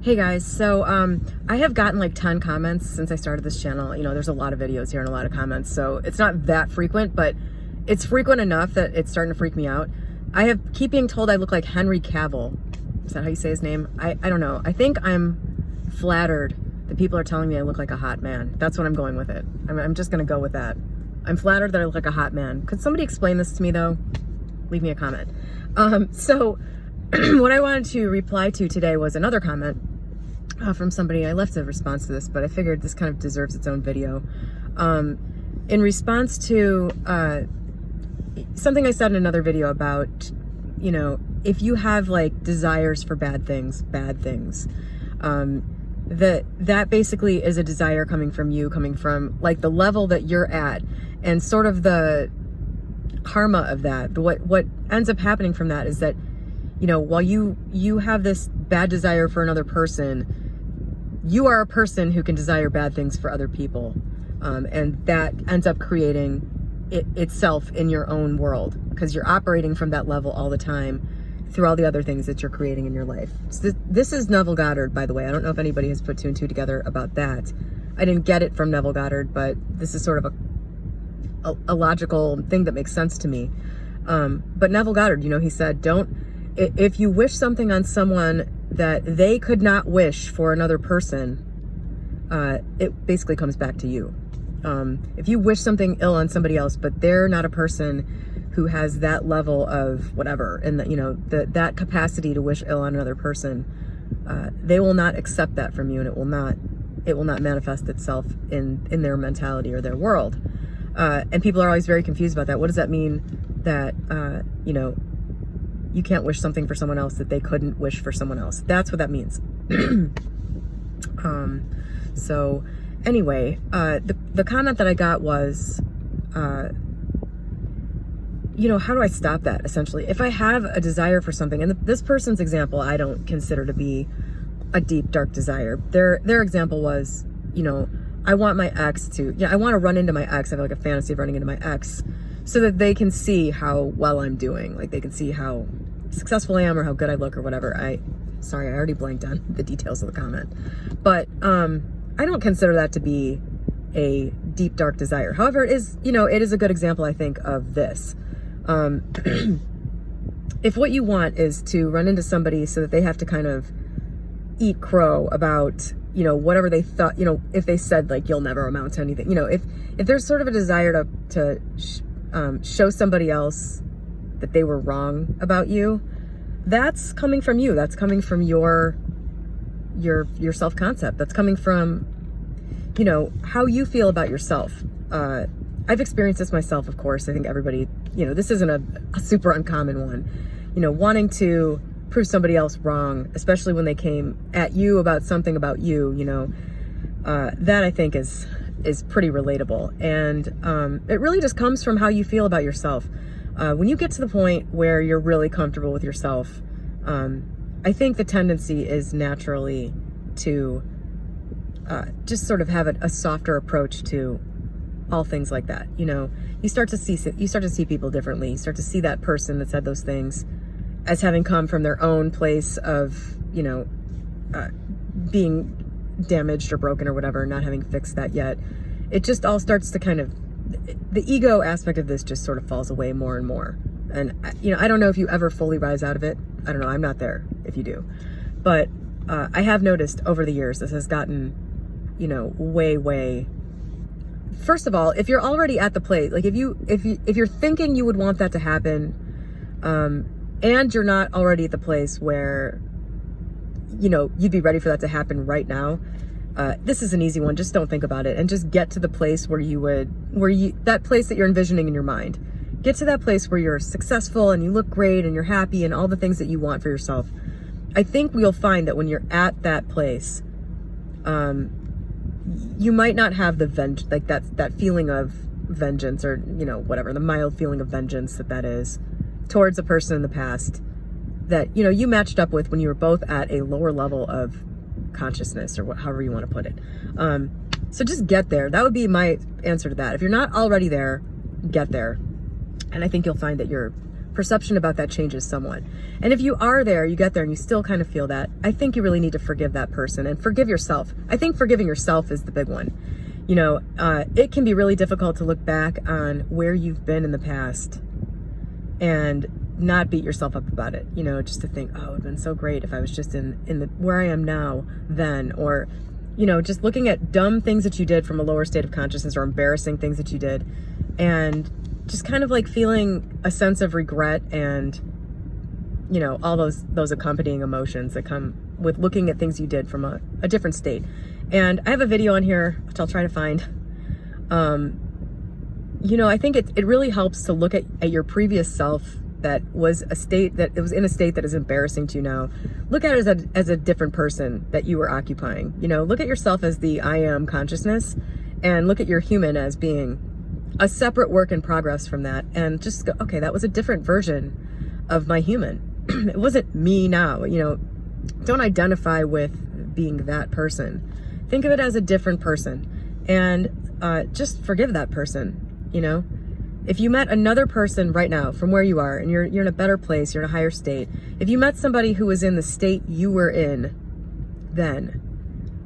Hey guys, so I have gotten like 10 comments since I started this channel. You know, there's a lot of videos here and a lot of comments, so it's not that frequent, but it's frequent enough that it's starting to freak me out. I keep being told I look like Henry Cavill. Is that how you say his name? I don't know. I think I'm flattered that people are telling me I look like a hot man. That's what I'm going with it. I'm just gonna go with that. I'm flattered that I look like a hot man. Could somebody explain this to me though? Leave me a comment. So what I wanted to reply to today was another comment from somebody. I left a response to this, but I figured this kind of deserves its own video. In response to something I said in another video about, you know, if you have like desires for bad things, that basically is a desire coming from you, coming from like the level that you're at, and sort of the karma of that. What ends up happening from that is that, you know, while you have this bad desire for another person, you are a person who can desire bad things for other people, and that ends up creating itself in your own world, because you're operating from that level all the time through all the other things that you're creating in your life. So this is Neville Goddard, by the way. I don't know if anybody has put two and two together about that. I didn't get it from Neville Goddard, but this is sort of a logical thing that makes sense to me. But Neville Goddard, you know, he said, if you wish something on someone that they could not wish for another person, it basically comes back to you. If you wish something ill on somebody else, but they're not a person who has that level of whatever, and that, you know, that capacity to wish ill on another person, they will not accept that from you, and it will not manifest itself in their mentality or their world. And people are always very confused about that. What does that mean that, you know, you can't wish something for someone else that they couldn't wish for someone else? That's what that means. So anyway, the comment that I got was, you know, how do I stop that, essentially? If I have a desire for something, and this person's example I don't consider to be a deep, dark desire. Their example was, you know, I want my ex to, I want to run into my ex. I have like a fantasy of running into my ex so that they can see how well I'm doing. Like they can see how successful I am or how good I look or whatever. Sorry, I already blanked on the details of the comment. But I don't consider that to be a deep, dark desire. However, it is, you know, it is a good example, I think, of this. If what you want is to run into somebody so that they have to kind of eat crow about, you know, whatever they thought, you know, if they said like, you'll never amount to anything, you know, if there's sort of a desire to show somebody else that they were wrong about you, that's coming from you. That's coming from your self-concept. That's coming from, you know, how you feel about yourself. I've experienced this myself, of course. I think everybody, you know, this isn't a super uncommon one. You know, wanting to prove somebody else wrong, especially when they came at you about something about you, you know, that I think is pretty relatable. And it really just comes from how you feel about yourself. When you get to the point where you're really comfortable with yourself, I think the tendency is naturally to just sort of have a softer approach to all things like that. You know, you start to see people differently. You start to see that person that said those things as having come from their own place of, you know, being damaged or broken or whatever, not having fixed that yet. It just all starts to kind of, the ego aspect of this just sort of falls away more and more. And, you know, I don't know if you ever fully rise out of it. I don't know. I'm not there if you do. But I have noticed over the years, this has gotten, you know, way. First of all, if you're already at the place, like if you're thinking you would want that to happen, and you're not already at the place where, you know, you'd be ready for that to happen right now, this is an easy one. Just don't think about it and just get to the place where that place that you're envisioning in your mind. Get to that place where you're successful and you look great and you're happy and all the things that you want for yourself. I think you'll find that when you're at that place, you might not have the that feeling of vengeance, or, you know, whatever, the mild feeling of vengeance that is towards a person in the past that, you know, you matched up with when you were both at a lower level of consciousness, or however you want to put it. So just get there. That would be my answer to that. If you're not already there, get there. And I think you'll find that you're perception about that changes somewhat. And if you are there, you get there and you still kind of feel that, I think you really need to forgive that person and forgive yourself. I think forgiving yourself is the big one. You know, it can be really difficult to look back on where you've been in the past and not beat yourself up about it. You know, just to think, oh, it would have been so great if I was just in the where I am now then, or, you know, just looking at dumb things that you did from a lower state of consciousness or embarrassing things that you did, and just kind of like feeling a sense of regret and, you know, all those accompanying emotions that come with looking at things you did from a different state. And I have a video on here, which I'll try to find. You know, I think it really helps to look at your previous self that was in a state that is embarrassing to you now. Look at it as a different person that you were occupying. You know, look at yourself as the I am consciousness, and look at your human as being a separate work in progress from that, and just go, okay, that was a different version of my human. It wasn't me now. You know, don't identify with being that person. Think of it as a different person, and just forgive that person. You know, if you met another person right now from where you are and you're in a better place, you're in a higher state, if you met somebody who was in the state you were in then,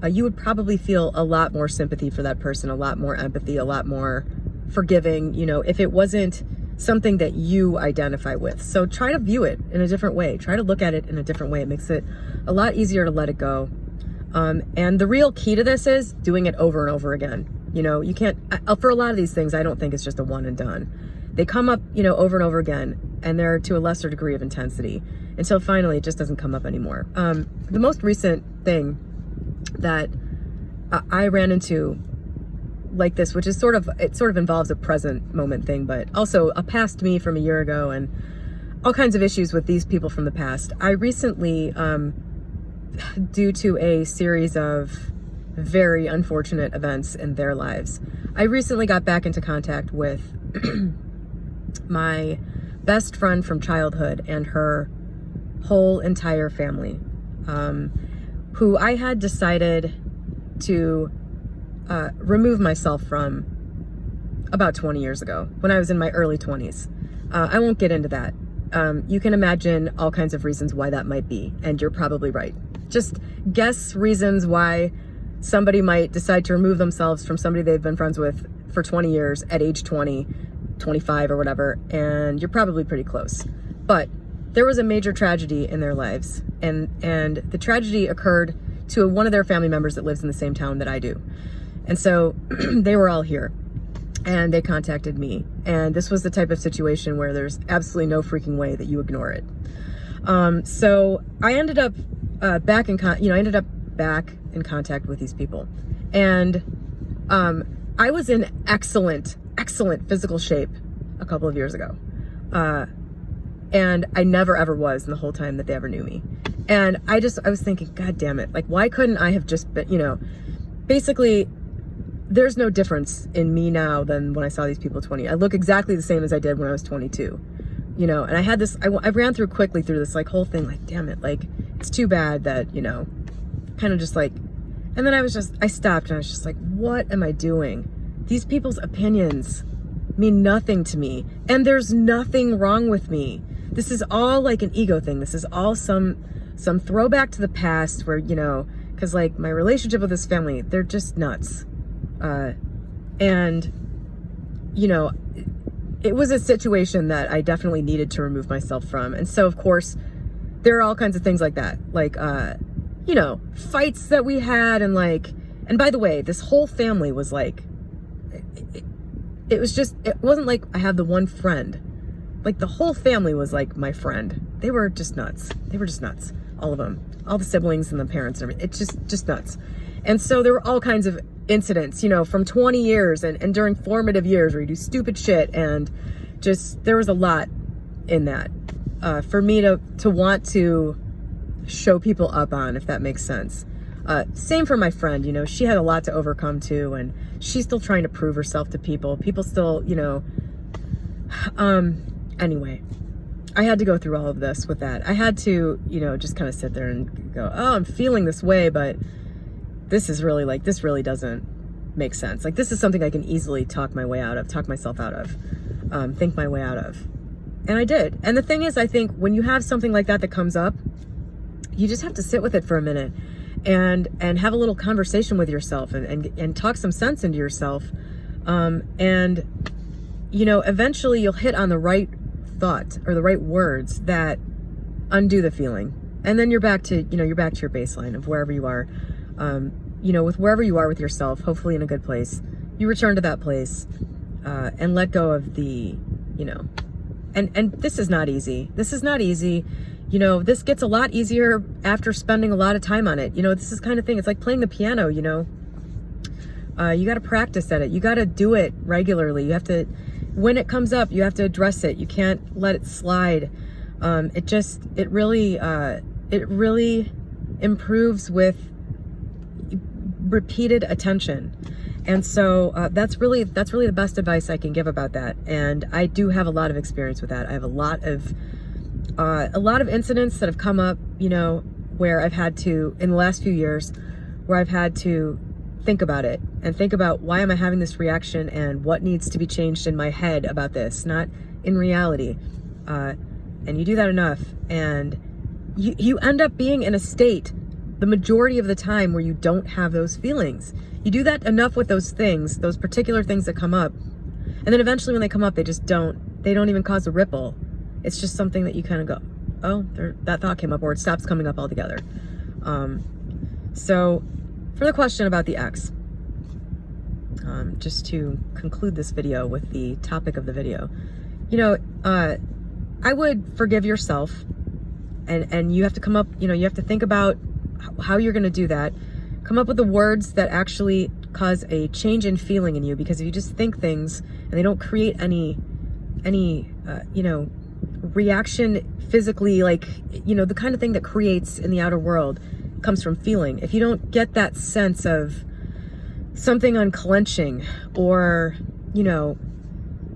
you would probably feel a lot more sympathy for that person, a lot more empathy, a lot more forgiving, you know, if it wasn't something that you identify with. So try to view it in a different way. Try to look at it in a different way. It makes it a lot easier to let it go. And the real key to this is doing it over and over again. You know, you can't, for a lot of these things, I don't think it's just a one and done. They come up, you know, over and over again, and they're to a lesser degree of intensity until finally it just doesn't come up anymore. The most recent thing that I ran into like this, which is sort of involves a present moment thing, but also a past me from a year ago and all kinds of issues with these people from the past. I recently, due to a series of very unfortunate events in their lives, I recently got back into contact with my best friend from childhood and her whole entire family, who I had decided to remove myself from about 20 years ago, when I was in my early 20s. I won't get into that. You can imagine all kinds of reasons why that might be, and you're probably right. Just guess reasons why somebody might decide to remove themselves from somebody they've been friends with for 20 years at age 20, 25 or whatever, and you're probably pretty close. But there was a major tragedy in their lives, and the tragedy occurred to one of their family members that lives in the same town that I do. And so they were all here, and they contacted me, and this was the type of situation where there's absolutely no freaking way that you ignore it. So I ended up back in contact with these people, and I was in excellent physical shape a couple of years ago, and I never ever was in the whole time that they ever knew me. And I was thinking, God damn it, like, why couldn't I have just been, you know, basically there's no difference in me now than when I saw these people 20. I look exactly the same as I did when I was 22, you know. And I had this, I ran quickly through this like whole thing, like, damn it, like, it's too bad that, you know, kind of just like, and then I stopped and I was just like, what am I doing? These people's opinions mean nothing to me, and there's nothing wrong with me. This is all like an ego thing. This is all some throwback to the past where, you know, because like my relationship with this family, they're just nuts. And, you know, it was a situation that I definitely needed to remove myself from. And so, of course, there are all kinds of things like that, like, you know, fights that we had, and like, and by the way, this whole family was like, it wasn't like I have the one friend. Like, the whole family was like my friend. They were just nuts. All of them, all the siblings and the parents and everything. It's just nuts. And so there were all kinds of incidents, you know, from 20 years and during formative years where you do stupid shit, and just, there was a lot in that for me to want to show people up on, if that makes sense. Same for my friend, you know, she had a lot to overcome too, and she's still trying to prove herself to people. People still, you know, anyway, I had to go through all of this with that. I had to, you know, just kind of sit there and go, oh, I'm feeling this way, but this is really like, this really doesn't make sense. Like, this is something I can easily talk myself out of, think my way out of. And I did. And the thing is, I think when you have something like that that comes up, you just have to sit with it for a minute and have a little conversation with yourself and talk some sense into yourself. And, you know, eventually you'll hit on the right thought or the right words that undo the feeling. And then you're back to, you know, you're back to your baseline of wherever you are, you know, with wherever you are with yourself, hopefully in a good place. You return to that place, and let go of the, you know, and this is not easy. This is not easy. You know, this gets a lot easier after spending a lot of time on it. You know, this is kind of thing. It's like playing the piano, you know. You got to practice at it. You got to do it regularly. You have to, when it comes up, you have to address it. You can't let it slide. It really improves with repeated attention. And so that's really the best advice I can give about that. And I do have a lot of experience with that. I have a lot of incidents that have come up, you know, where I've had to, in the last few years, where I've had to think about it and think about why am I having this reaction and what needs to be changed in my head about this, not in reality. And you do that enough, and you end up being in a state the majority of the time where you don't have those feelings. You do that enough with those things, those particular things that come up, and then eventually when they come up, they don't even cause a ripple. It's just something that you kind of go, oh, that thought came up, or it stops coming up altogether. So for the question about the ex, just to conclude this video with the topic of the video, you know, I would forgive yourself, and you have to come up, you know, you have to think about how you're going to do that. Come up with the words that actually cause a change in feeling in you, because if you just think things and they don't create any you know, reaction physically, like, you know, the kind of thing that creates in the outer world comes from feeling. If you don't get that sense of something unclenching, or, you know,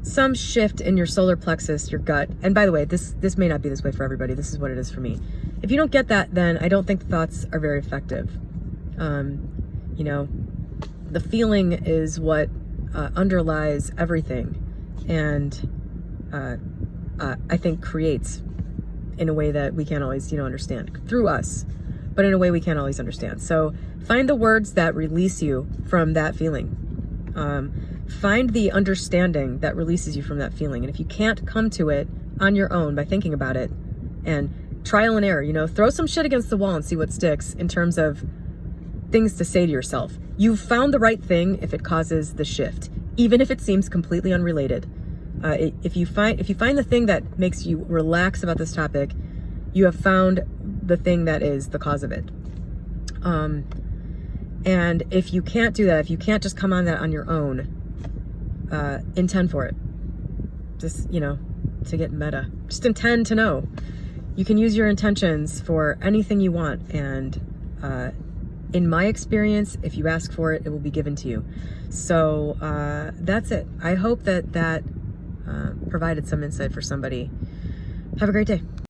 some shift in your solar plexus, your gut, and by the way, this may not be this way for everybody, this is what it is for me. If you don't get that, then I don't think the thoughts are very effective. You know, the feeling is what underlies everything, and I think creates in a way that we can't always, you know, understand through us, but in a way we can't always understand. So find the words that release you from that feeling. Find the understanding that releases you from that feeling. And if you can't come to it on your own by thinking about it and trial and error, you know, throw some shit against the wall and see what sticks in terms of things to say to yourself. You've found the right thing if it causes the shift, even if it seems completely unrelated. If you find the thing that makes you relax about this topic, you have found the thing that is the cause of it. And if you can't do that, if you can't just come on that on your own, intend for it. Just, you know, to get meta, just intend to know. You can use your intentions for anything you want, and in my experience, if you ask for it, it will be given to you. So that's it. I hope that provided some insight for somebody. Have a great day.